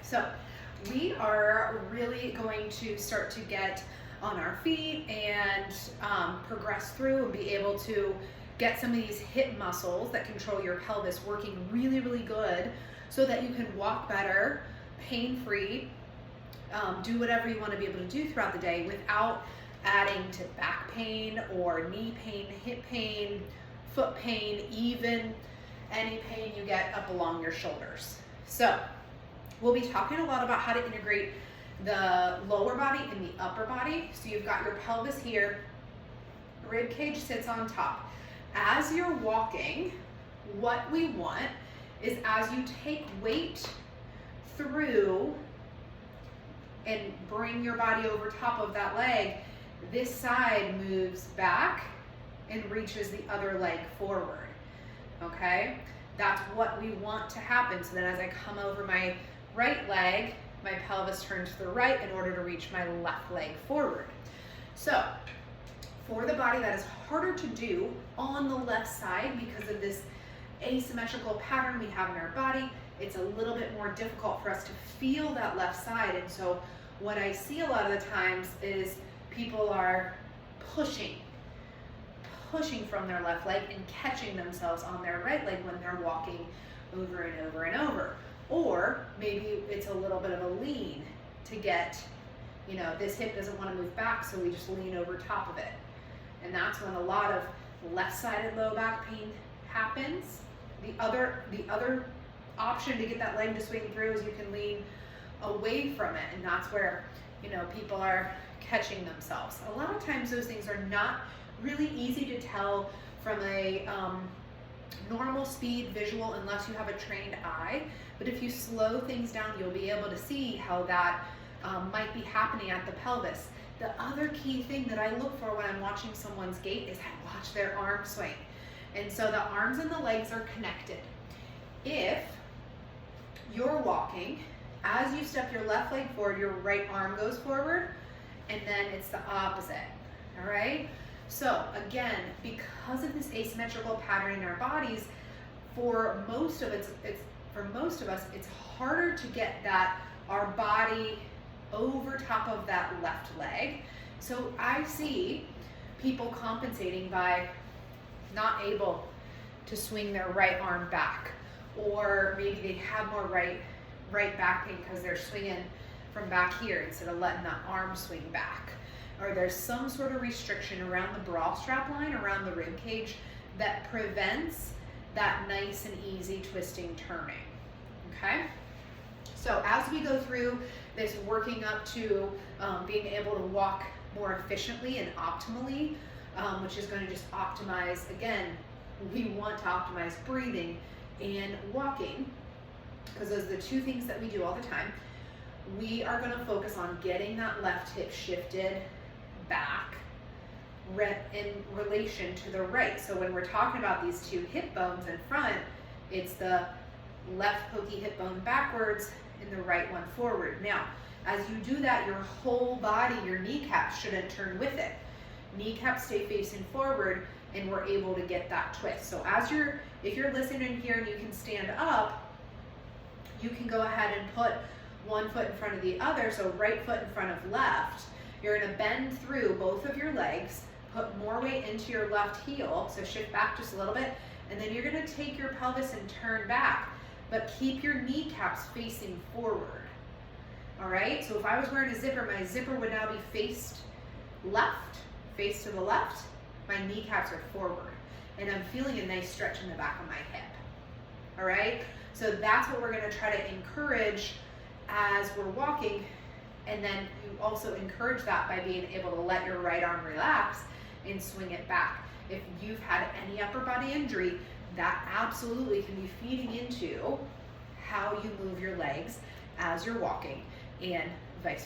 So we are really going to start to get on our feet and progress through and be able to get some of these hip muscles that control your pelvis working really, really good so that you can walk better, pain-free, do whatever you want to be able to do throughout the day without adding to back pain or knee pain, hip pain, foot pain, even any pain you get up along your shoulders. So we'll be talking a lot about how to integrate the lower body and the upper body. So you've got your pelvis here, rib cage sits on top. As you're walking, what we want is as you take weight through and bring your body over top of that leg, this side moves back and reaches the other leg forward, okay? That's what we want to happen. So then as I come over my right leg, my pelvis turns to the right in order to reach my left leg forward. So for the body that is harder to do on the left side because of this asymmetrical pattern we have in our body, it's a little bit more difficult for us to feel that left side. And so what I see a lot of the times is people are pushing from their left leg and catching themselves on their right leg when they're walking over and over and over. Or maybe it's a little bit of a lean to get, this hip doesn't want to move back, so we just lean over top of it. And that's when a lot of left-sided low back pain happens. The other option to get that leg to swing through is you can lean away from it, and that's where people are catching themselves. A lot of times those things are not really easy to tell from a normal speed visual unless you have a trained eye, but if you slow things down, you'll be able to see how that might be happening at the pelvis. The other key thing that I look for when I'm watching someone's gait is I watch their arm swing. And so the arms and the legs are connected. If you're walking, as you step your left leg forward, your right arm goes forward, and then it's the opposite, all right? So again, because of this asymmetrical pattern in our bodies, for most of us, it's harder to get our body over top of that left leg. So I see people compensating by not able to swing their right arm back, or maybe they have more right back pain because they're swinging from back here instead of letting that arm swing back. Or there's some sort of restriction around the bra strap line, around the rib cage, that prevents that nice and easy twisting turning, okay? So as we go through this working up to being able to walk more efficiently and optimally, which is going to just optimize, again, we want to optimize breathing and walking, because those are the two things that we do all the time. We are going to focus on getting that left hip shifted back in relation to the right. So when we're talking about these two hip bones in front, it's the left pokey hip bone backwards and the right one forward. Now, as you do that, your whole body, your kneecaps shouldn't turn with it. Kneecaps stay facing forward, and we're able to get that twist. So if you're listening here and you can stand up, you can go ahead and put one foot in front of the other, so right foot in front of left. You're gonna bend through both of your legs, put more weight into your left heel, so shift back just a little bit, and then you're gonna take your pelvis and turn back, but keep your kneecaps facing forward. All right, so if I was wearing a zipper, my zipper would now be faced left, face to the left, my kneecaps are forward, and I'm feeling a nice stretch in the back of my hip. All right, so that's what we're gonna try to encourage as we're walking, and then you also encourage that by being able to let your right arm relax and swing it back. If you've had any upper body injury, that absolutely can be feeding into how you move your legs as you're walking, and vice versa.